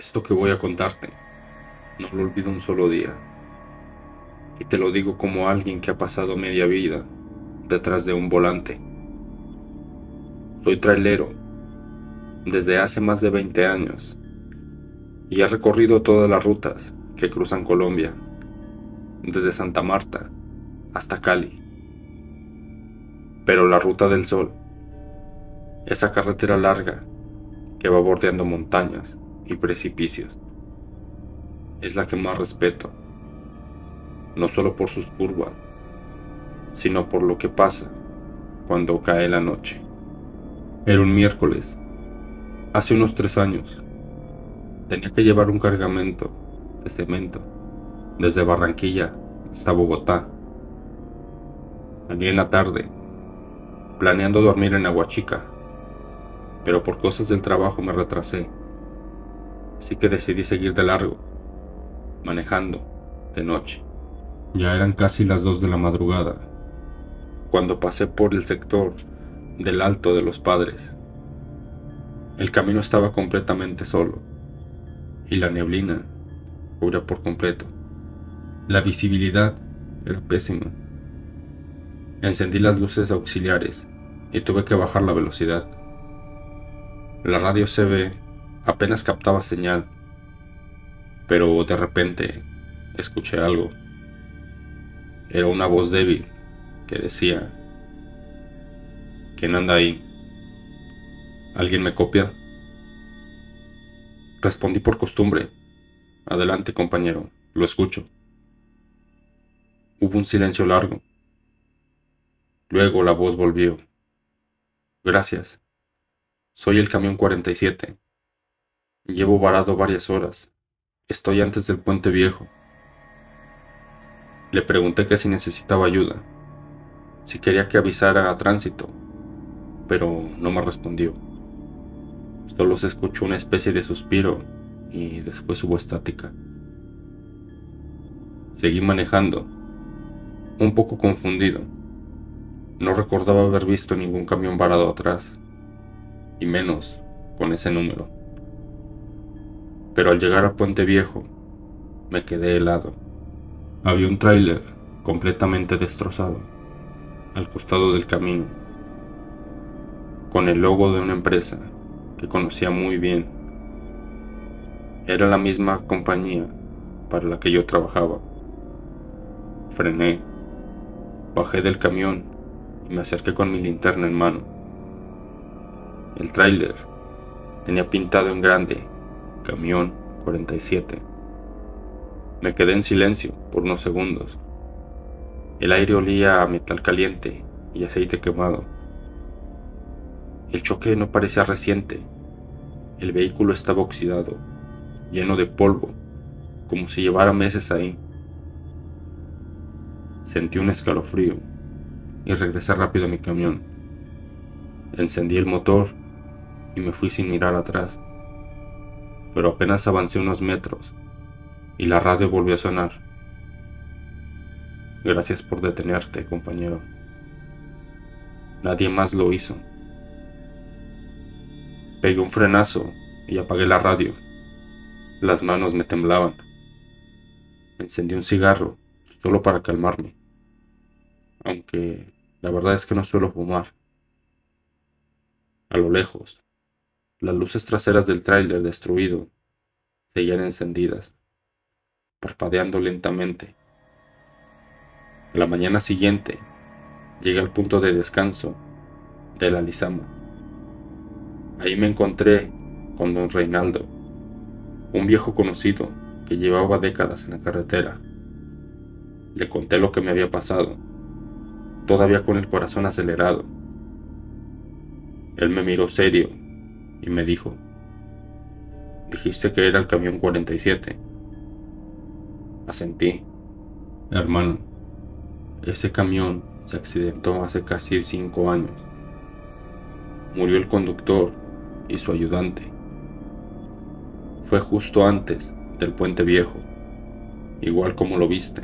Esto que voy a contarte, no lo olvido un solo día. Y te lo digo como alguien que ha pasado media vida detrás de un volante. Soy trailero desde hace más de 20 años y he recorrido todas las rutas que cruzan Colombia, desde Santa Marta hasta Cali. Pero la Ruta del Sol, esa carretera larga que va bordeando montañas y precipicios, es la que más respeto, no solo por sus curvas, sino por lo que pasa cuando cae la noche. Era un miércoles, hace unos 3 años. Tenía que llevar un cargamento de cemento desde Barranquilla hasta Bogotá. Salí en la tarde, planeando dormir en Aguachica, pero por cosas del trabajo me retrasé, así que decidí seguir de largo, manejando de noche. Ya eran casi las 2 de la madrugada, cuando pasé por el sector del Alto de los Padres. El camino estaba completamente solo, y la neblina cubría por completo. La visibilidad era pésima. Encendí las luces auxiliares y tuve que bajar la velocidad. La radio CB apenas captaba señal, pero de repente escuché algo. Era una voz débil que decía: ¿quién anda ahí? ¿Alguien me copia? Respondí por costumbre: adelante, compañero, lo escucho. Hubo un silencio largo. Luego la voz volvió: gracias, soy el camión 47. Llevo varado varias horas. Estoy antes del puente viejo. Le pregunté que si necesitaba ayuda, si quería que avisara a tránsito, pero no me respondió. Solo se escuchó una especie de suspiro y después hubo estática. Seguí manejando, un poco confundido. No recordaba haber visto ningún camión varado atrás, y menos con ese número. Pero al llegar a Puente Viejo, me quedé helado. Había un tráiler completamente destrozado al costado del camino, con el logo de una empresa que conocía muy bien. Era la misma compañía para la que yo trabajaba. Frené, bajé del camión y me acerqué con mi linterna en mano. El tráiler tenía pintado en grande Camión 47. Me quedé en silencio por unos segundos. El aire olía a metal caliente y aceite quemado. El choque no parecía reciente. El vehículo estaba oxidado, lleno de polvo, como si llevara meses ahí. Sentí un escalofrío y regresé rápido a mi camión. Encendí el motor y me fui sin mirar atrás, pero apenas avancé unos metros y la radio volvió a sonar. Gracias por detenerte, compañero. Nadie más lo hizo. Pegué un frenazo y apagué la radio. Las manos me temblaban. Encendí un cigarro solo para calmarme, aunque la verdad es que no suelo fumar. A lo lejos, las luces traseras del tráiler destruido seguían encendidas, parpadeando lentamente. A la mañana siguiente, llegué al punto de descanso de la Lizama. Ahí me encontré con don Reinaldo, un viejo conocido que llevaba décadas en la carretera. Le conté lo que me había pasado, todavía con el corazón acelerado. Él me miró serio y me dijo: dijiste que era el camión 47. Asentí. Hermano, ese camión se accidentó hace casi 5 años. Murió el conductor y su ayudante. Fue justo antes del puente viejo, igual como lo viste.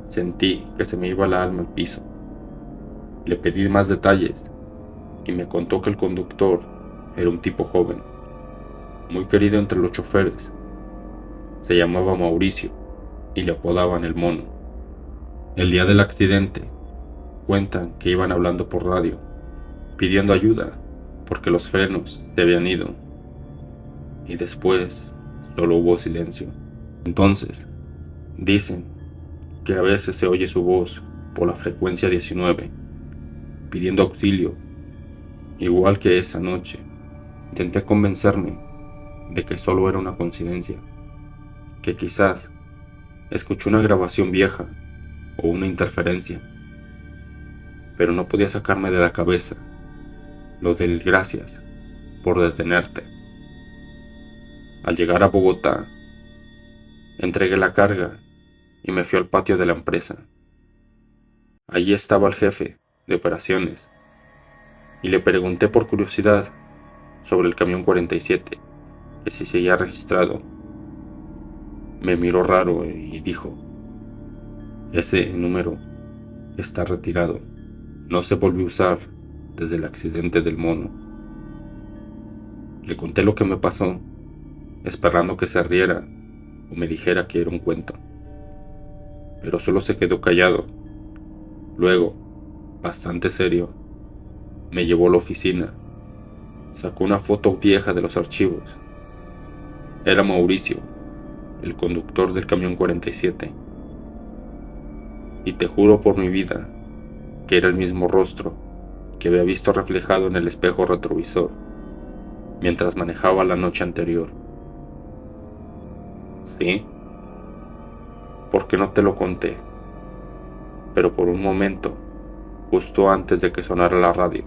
Sentí que se me iba la alma al piso. Le pedí más detalles y me contó que el conductor era un tipo joven, muy querido entre los choferes. Se llamaba Mauricio y le apodaban el Mono. El día del accidente, cuentan que iban hablando por radio, pidiendo ayuda porque los frenos se habían ido. Y después solo hubo silencio. Entonces, dicen que a veces se oye su voz por la frecuencia 19, pidiendo auxilio, igual que esa noche. Intenté convencerme de que solo era una coincidencia, que quizás escuché una grabación vieja o una interferencia, pero no podía sacarme de la cabeza lo del gracias por detenerte. Al llegar a Bogotá, entregué la carga y me fui al patio de la empresa. Allí estaba el jefe de operaciones y le pregunté por curiosidad sobre el camión 47, que si seguía registrado. Me miró raro y dijo: ese número está retirado, no se volvió a usar desde el accidente del Mono. Le conté lo que me pasó, esperando que se riera o me dijera que era un cuento, pero solo se quedó callado. Luego, bastante serio, me llevó a la oficina, sacó una foto vieja de los archivos. Era Mauricio, el conductor del camión 47, y te juro por mi vida que era el mismo rostro que había visto reflejado en el espejo retrovisor mientras manejaba la noche anterior. ¿Sí? Porque no te lo conté, pero por un momento, justo antes de que sonara la radio,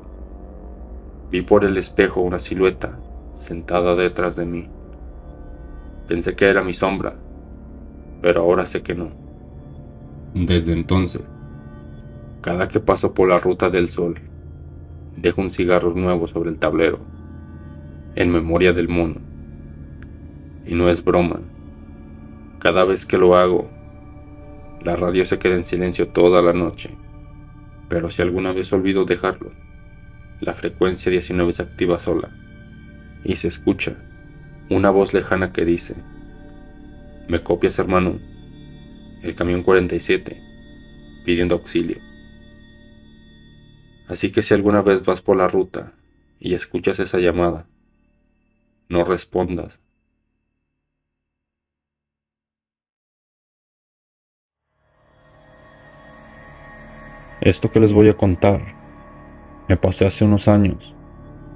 vi por el espejo una silueta sentada detrás de mí. Pensé que era mi sombra, pero ahora sé que no. Desde entonces, cada que paso por la Ruta del Sol, dejo un cigarro nuevo sobre el tablero, en memoria del Mono. Y no es broma. Cada vez que lo hago, la radio se queda en silencio toda la noche. Pero si alguna vez olvido dejarlo, la frecuencia 19 se activa sola y se escucha una voz lejana que dice: ¿me copias, hermano? El camión 47, pidiendo auxilio. Así que si alguna vez vas por la ruta y escuchas esa llamada, no respondas. Esto que les voy a contar me pasó hace unos años,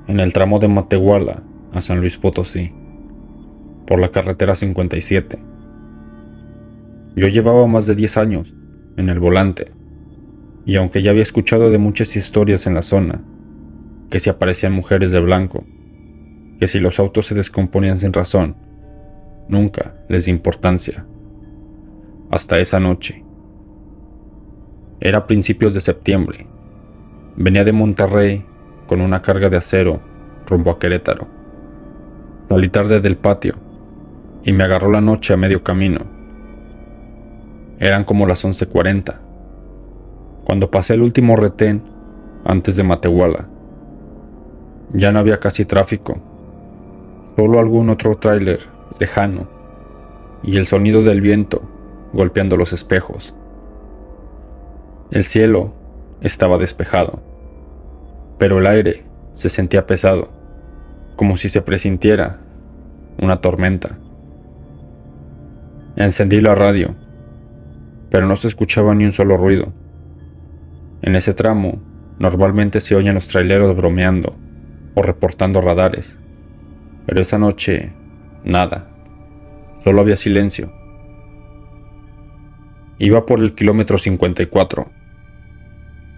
en el tramo de Matehuala a San Luis Potosí, por la carretera 57. Yo llevaba más de 10 años en el volante, y aunque ya había escuchado de muchas historias en la zona, que si aparecían mujeres de blanco, que si los autos se descomponían sin razón, nunca les di importancia. Hasta esa noche. Era principios de septiembre. Venía de Monterrey con una carga de acero rumbo a Querétaro. Salí tarde del patio y me agarró la noche a medio camino. Eran como las 11:40, cuando pasé el último retén antes de Matehuala. Ya no había casi tráfico, solo algún otro tráiler lejano y el sonido del viento golpeando los espejos. El cielo estaba despejado, pero el aire se sentía pesado, como si se presintiera una tormenta. Encendí la radio, pero no se escuchaba ni un solo ruido. En ese tramo normalmente se oyen los traileros bromeando o reportando radares, pero esa noche nada, solo había silencio. Iba por el kilómetro 54,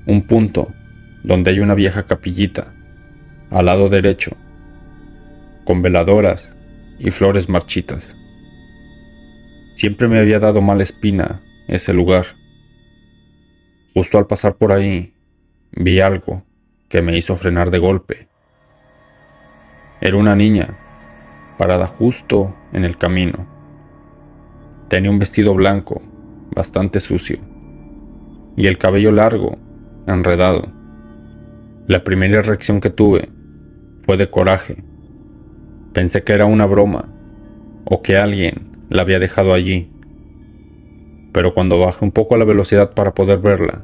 un punto donde hay una vieja capillita al lado derecho, con veladoras y flores marchitas. Siempre me había dado mala espina ese lugar. Justo al pasar por ahí, vi algo que me hizo frenar de golpe. Era una niña, parada justo en el camino. Tenía un vestido blanco, bastante sucio, y el cabello largo, enredado. La primera reacción que tuve fue de coraje, Pensé que era una broma o que alguien la había dejado allí, pero cuando bajé un poco la velocidad para poder verla,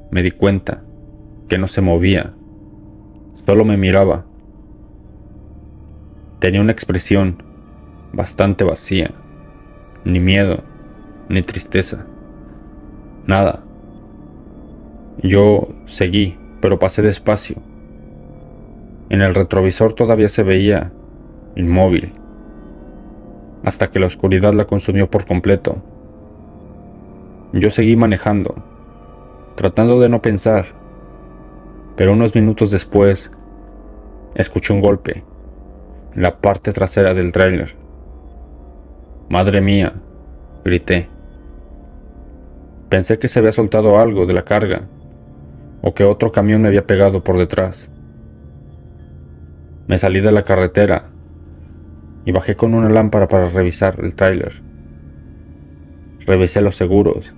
me di cuenta que no se movía, solo me miraba. Tenía una expresión bastante vacía, ni miedo, ni tristeza, nada. Yo seguí, pero pasé despacio. En el retrovisor todavía se veía inmóvil, hasta que la oscuridad la consumió por completo. Yo seguí manejando, tratando de no pensar, pero unos minutos después, escuché un golpe en la parte trasera del tráiler. «¡Madre mía!», grité. Pensé que se había soltado algo de la carga, o que otro camión me había pegado por detrás. Me salí de la carretera y bajé con una lámpara para revisar el tráiler. Revisé los seguros,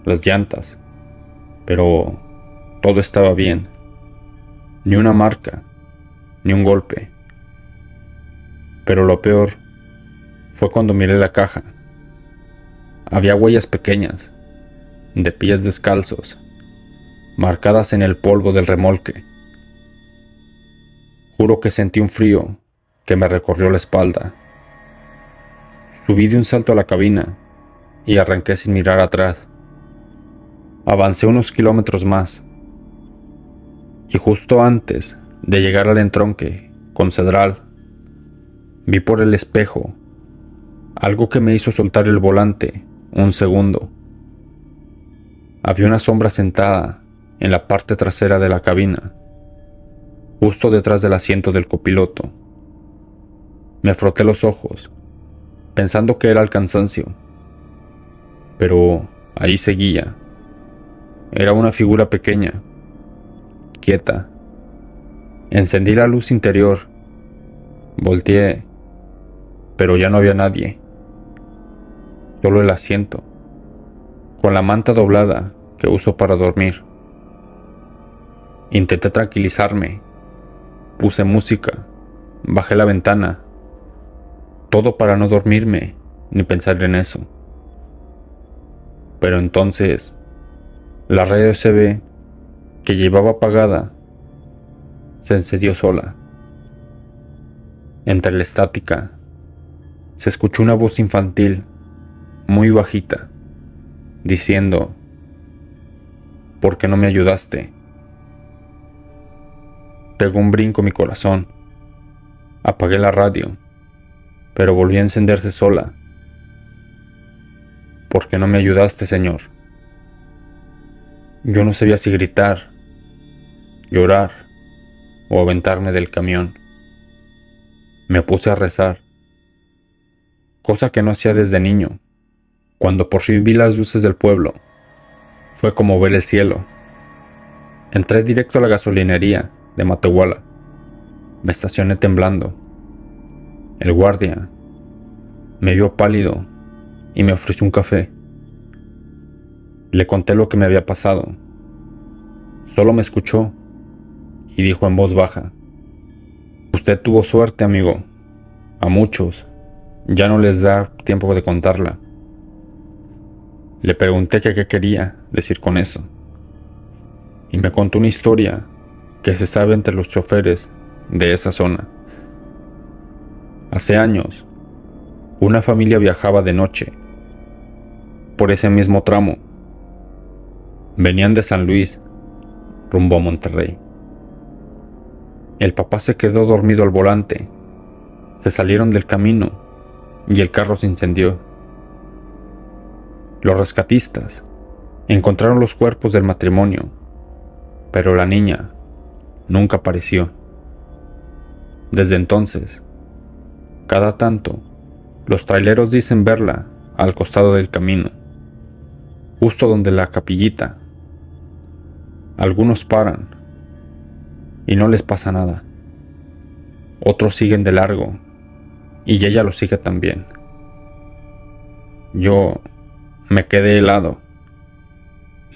las llantas, pero todo estaba bien. Ni una marca, ni un golpe. Pero lo peor fue cuando miré la caja. Había huellas pequeñas, de pies descalzos, marcadas en el polvo del remolque. Juro que sentí un frío que me recorrió la espalda. Subí de un salto a la cabina y arranqué sin mirar atrás. Avancé unos kilómetros más, y justo antes de llegar al entronque con Cedral, vi por el espejo algo que me hizo soltar el volante un segundo. Había una sombra sentada en la parte trasera de la cabina, justo detrás del asiento del copiloto. Me froté los ojos, pensando que era el cansancio, pero ahí seguía. Era una figura pequeña, quieta. Encendí la luz interior, volteé, pero ya no había nadie, solo el asiento, con la manta doblada que uso para dormir. Intenté tranquilizarme, puse música, bajé la ventana, todo para no dormirme ni pensar en eso. Pero entonces, la radio USB que llevaba apagada se encendió sola. Entre la estática, se escuchó una voz infantil, muy bajita, diciendo: «¿Por qué no me ayudaste?». Pegó un brinco mi corazón. Apagué la radio, pero volvió a encenderse sola. «¿Por qué no me ayudaste, señor?». Yo no sabía si gritar, llorar o aventarme del camión. Me puse a rezar, cosa que no hacía desde niño. Cuando por fin vi las luces del pueblo, fue como ver el cielo. Entré directo a la gasolinería de Matehuala. Me estacioné temblando. El guardia me vio pálido y me ofreció un café. Le conté lo que me había pasado. Solo me escuchó y dijo en voz baja: «Usted tuvo suerte, amigo. A muchos ya no les da tiempo de contarla». Le pregunté que qué quería decir con eso, y me contó una historia que se sabe entre los choferes de esa zona. Hace años, una familia viajaba de noche por ese mismo tramo. Venían de San Luis rumbo a Monterrey. El papá se quedó dormido al volante. Se salieron del camino y el carro se incendió. Los rescatistas encontraron los cuerpos del matrimonio, pero la niña nunca apareció. Desde entonces, cada tanto, los traileros dicen verla al costado del camino, justo donde la capillita. Algunos paran y no les pasa nada. Otros siguen de largo y ella lo sigue también. Yo me quedé helado.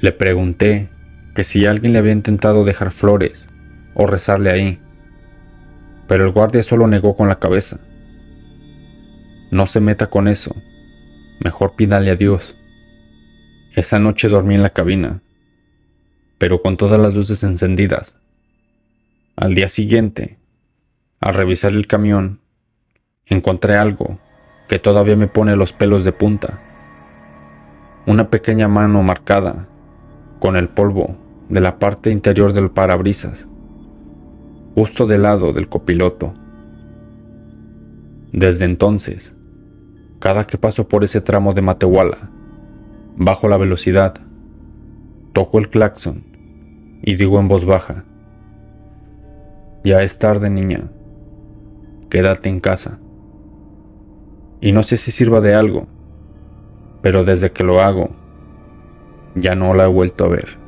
Le pregunté que si alguien le había intentado dejar flores o rezarle ahí, Pero el guardia solo negó con la cabeza. No se meta con eso. Mejor pídale a Dios. Esa noche dormí en la cabina, pero con todas las luces encendidas. Al día siguiente, al revisar el camión, encontré algo que todavía me pone los pelos de punta. Una pequeña mano marcada con el polvo de la parte interior del parabrisas, justo del lado del copiloto. Desde entonces, cada que paso por ese tramo de Matehuala, bajo la velocidad, toco el claxon y digo en voz baja: ya es tarde, niña, quédate en casa. Y no sé si sirva de algo, pero desde que lo hago, ya no la he vuelto a ver.